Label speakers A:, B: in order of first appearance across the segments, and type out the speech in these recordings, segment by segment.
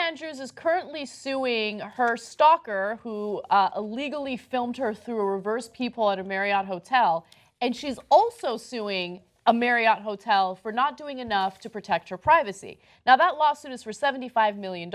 A: Andrews is currently suing her stalker who illegally filmed her through a reverse peephole at a Marriott hotel. And she's also suing a Marriott hotel for not doing enough to protect her privacy. Now, that lawsuit is for $75 million,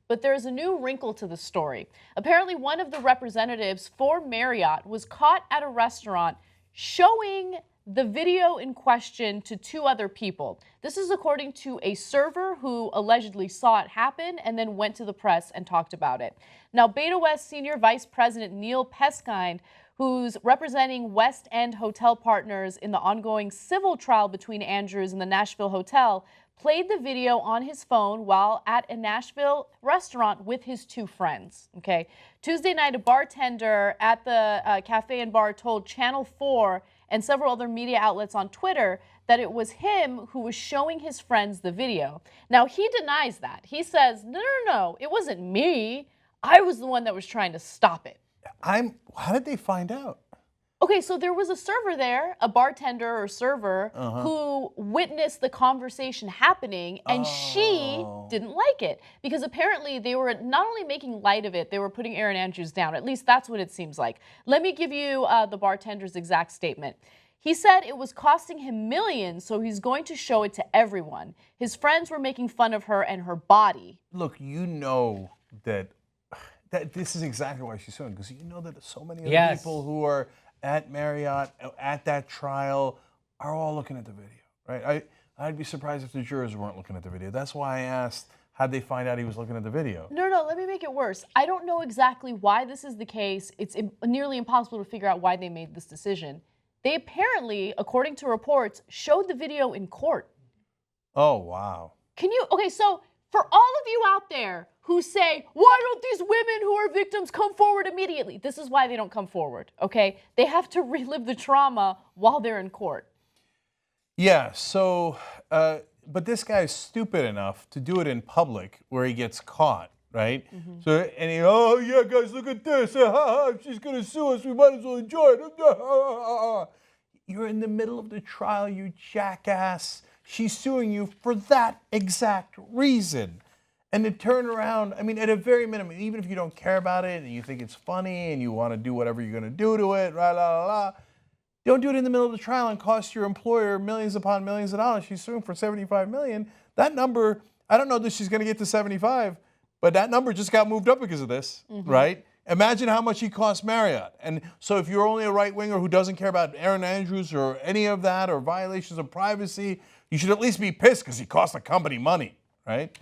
A: but there's a new wrinkle to the story. Apparently, one of the representatives for Marriott was caught at a restaurant showing the video in question to two other people. This is according to a server who allegedly saw it happen and then went to the press and talked about it. Now, BetaWest Senior Vice President Neal Peskind, who's representing West End hotel partners in the ongoing civil trial between Andrews and the Nashville hotel, played the video on his phone while at a Nashville restaurant with his two friends. Okay. Tuesday night, a bartender at the cafe and bar told Channel 4 and several other media outlets on Twitter that it was him who was showing his friends the video. Now, he denies that. He says, no, it wasn't me. I was the one that was trying to stop it.
B: How did they find out?
A: Okay, so there was a server there, a bartender or server, who witnessed the conversation happening, and she didn't like it. Because apparently they were not only making light of it, they were putting Erin Andrews down. At least that's what it seems like. Let me give you the bartender's exact statement. He said it was costing him millions, so he's going to show it to everyone. His friends were making fun of her and her body.
B: Look, you know that this is exactly why she's suing, because you know that so many of the people who are at Marriott, at that trial, are all looking at the video, right? I'd be surprised if the jurors weren't looking at the video. That's why I asked, how'd they find out he was looking at the video?
A: No, let me make it worse. I don't know exactly why this is the case. It's nearly impossible to figure out why they made this decision. They apparently, according to reports, showed the video in court.
B: Oh, wow.
A: Okay, so for all of you out there who say, why don't these women who are victims come forward immediately? This is why they don't come forward, okay? They have to relive the trauma while they're in court.
B: Yeah, so, but this guy's stupid enough to do it in public where he gets caught, right? So, and oh yeah, guys, look at this. She's gonna sue us, we might as well enjoy it. You're in the middle of the trial, you jackass. She's suing you for that exact reason. And to turn around, I mean, at a very minimum, even if you don't care about it and you think it's funny and you want to do whatever you're going to do to it, don't do it in the middle of the trial and cost your employer millions upon millions of dollars. She's suing for $75 million. That number, I don't know that she's going to get to 75, but that number just got moved up because of this, right? Imagine how much he cost Marriott. And so if you're only a right-winger who doesn't care about Erin Andrews or any of that or violations of privacy, you should at least be pissed because he cost the company money, right?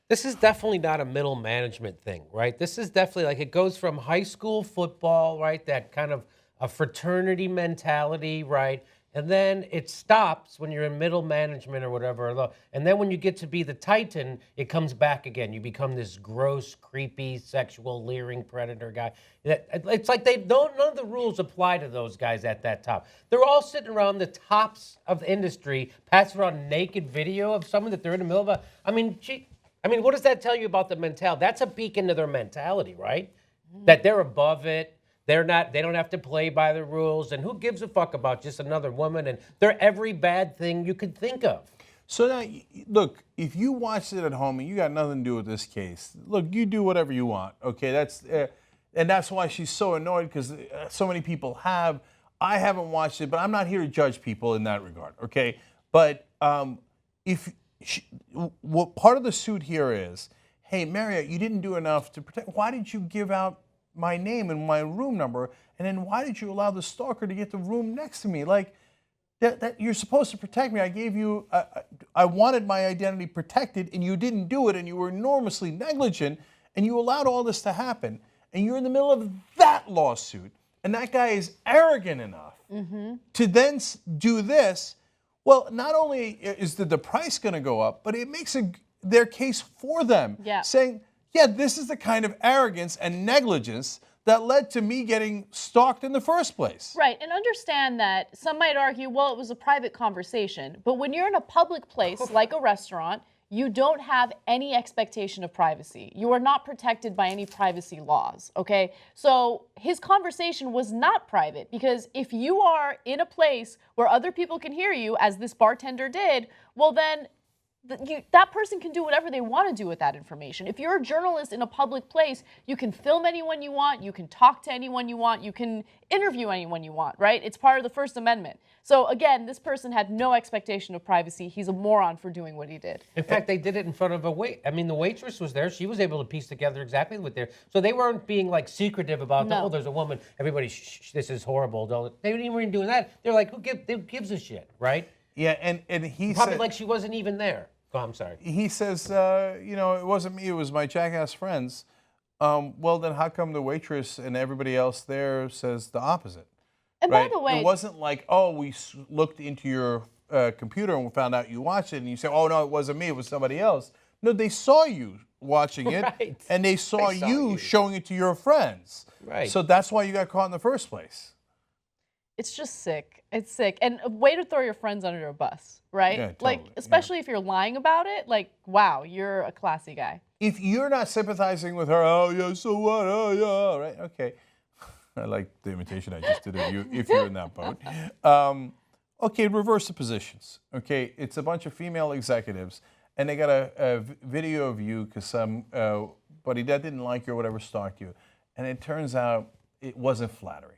C: This is definitely not a middle management thing, right? This is definitely like it goes from high school football, right? That kind of a fraternity mentality, right? And then it stops when you're in middle management or whatever. And then when you get to be the Titan, it comes back again. You become this gross, creepy, sexual, leering predator guy. It's like none of the rules apply to those guys at that top. They're all sitting around the tops of the industry, passing around naked video of someone that they're in the middle of I mean, what does that tell you about the mentality? That's a peek into their mentality, right? That they're above it. They don't have to play by the rules. And who gives a fuck about just another woman? And they're every bad thing you could think of.
B: So now, look, if you watched it at home and you got nothing to do with this case, look, you do whatever you want, okay? And that's why she's so annoyed, because so many people have. I haven't watched it, but I'm not here to judge people in that regard, okay? But what part of the suit here is, hey, Marriott, you didn't do enough to protect. Why did you give out my name and my room number? And then why did you allow the stalker to get the room next to me? Like, that you're supposed to protect me. I gave you, I wanted my identity protected, and you didn't do it, and you were enormously negligent, and you allowed all this to happen. And you're in the middle of that lawsuit, and that guy is arrogant enough to then do this. Well, not only is the price going to go up, but it makes their case for them, saying, yeah, this is the kind of arrogance and negligence that led to me getting stalked in the first place.
A: Right, and understand that some might argue, well, it was a private conversation. But when you're in a public place like a restaurant, you don't have any expectation of privacy. You are not protected by any privacy laws, okay? So his conversation was not private, because if you are in a place where other people can hear you, as this bartender did, well then that person can do whatever they want to do with that information. If you're a journalist in a public place, you can film anyone you want, you can talk to anyone you want, you can interview anyone you want, right? It's part of the First Amendment. So again, this person had no expectation of privacy. He's a moron for doing what he did.
C: In fact, they did it in front of a the waitress was there. She was able to piece together exactly what they're. So they weren't being like secretive about,
A: No.
C: oh, there's a woman. Everybody, shh, this is horrible. They weren't even doing that. They're like, who gives a shit, right?
B: Yeah, and he
C: Probably
B: said,
C: like she wasn't even there. Oh, I'm sorry.
B: he says, it wasn't me, it was my jackass friends. Well, then how come the waitress and everybody else there says the opposite?
A: And
B: Right?
A: by the way,
B: It wasn't like, oh, we looked into your computer and we found out you watched it, and you say, oh, no, it wasn't me, it was somebody else. No, they saw you watching it,
C: Right.
B: and they saw you showing it to your friends.
C: Right.
B: So that's why you got caught in the first place.
A: it's just sick. It's sick. And a way to throw your friends under a bus, right?
B: Yeah,
A: Like,
B: totally,
A: especially if you're lying about it, like, wow, you're a classy guy.
B: If you're not sympathizing with her, oh, yeah, so what? Oh, yeah, right, okay. I like the imitation I just did of you, if you're in that boat. Okay, reverse the positions. Okay, it's a bunch of female executives, and they got a video of you because somebody that didn't like you or whatever stalked you, and it turns out it wasn't flattering.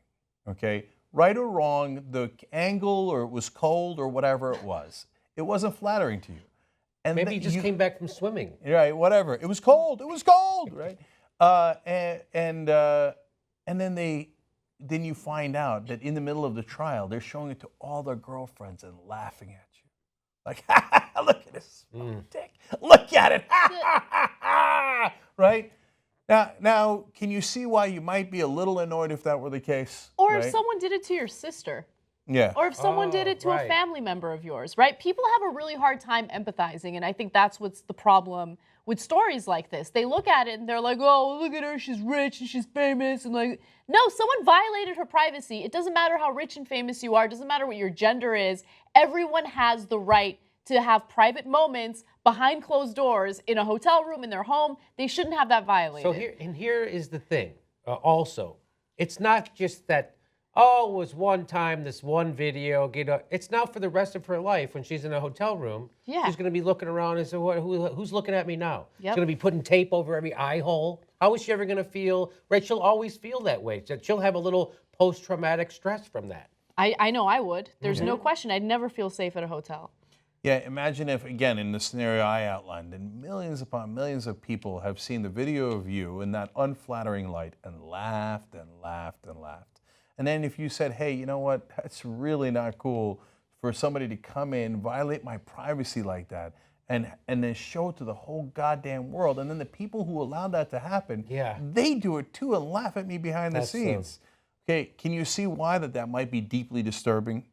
B: Okay, right or wrong, the angle or it was cold or whatever it wasn't flattering to you. And
C: Maybe you just came back from swimming.
B: right, whatever. It was cold, right? And then you find out that in the middle of the trial, they're showing it to all their girlfriends and laughing at you. Like, look at this dick. Look at it. Right? Now, can you see why you might be a little annoyed if that were the case?
A: Or
B: right?
A: if someone did it to your sister.
B: Yeah.
A: Or if someone did it to a
C: right.
A: family member of yours, right? People have a really hard time empathizing, and I think that's what's the problem with stories like this. They look at it and they're like, oh, look at her, she's rich and she's famous, and like, no, someone violated her privacy. It doesn't matter how rich and famous you are, it doesn't matter what your gender is. Everyone has the right to have private moments behind closed doors in a hotel room, in their home. They shouldn't have that violated.
C: So here is the thing. Also, it's not just that. Oh, it was one time, this one video. It's now for the rest of her life when she's in a hotel room.
A: Yeah.
C: She's going to be looking around and say, who's looking at me now?
A: Yep.
C: She's going to be putting tape over every eye hole. How is she ever going to feel? Right, she'll always feel that way. She'll have a little post-traumatic stress from that.
A: I know I would. There's no question. I'd never feel safe at a hotel.
B: Yeah, imagine if, again, in the scenario I outlined, and millions upon millions of people have seen the video of you in that unflattering light and laughed and laughed and laughed. And then if you said, hey, you know what, that's really not cool for somebody to come in, violate my privacy like that, and then show it to the whole goddamn world. And then the people who allowed that to happen, they do it too and laugh at me behind the scenes. Okay, can you see why that might be deeply disturbing?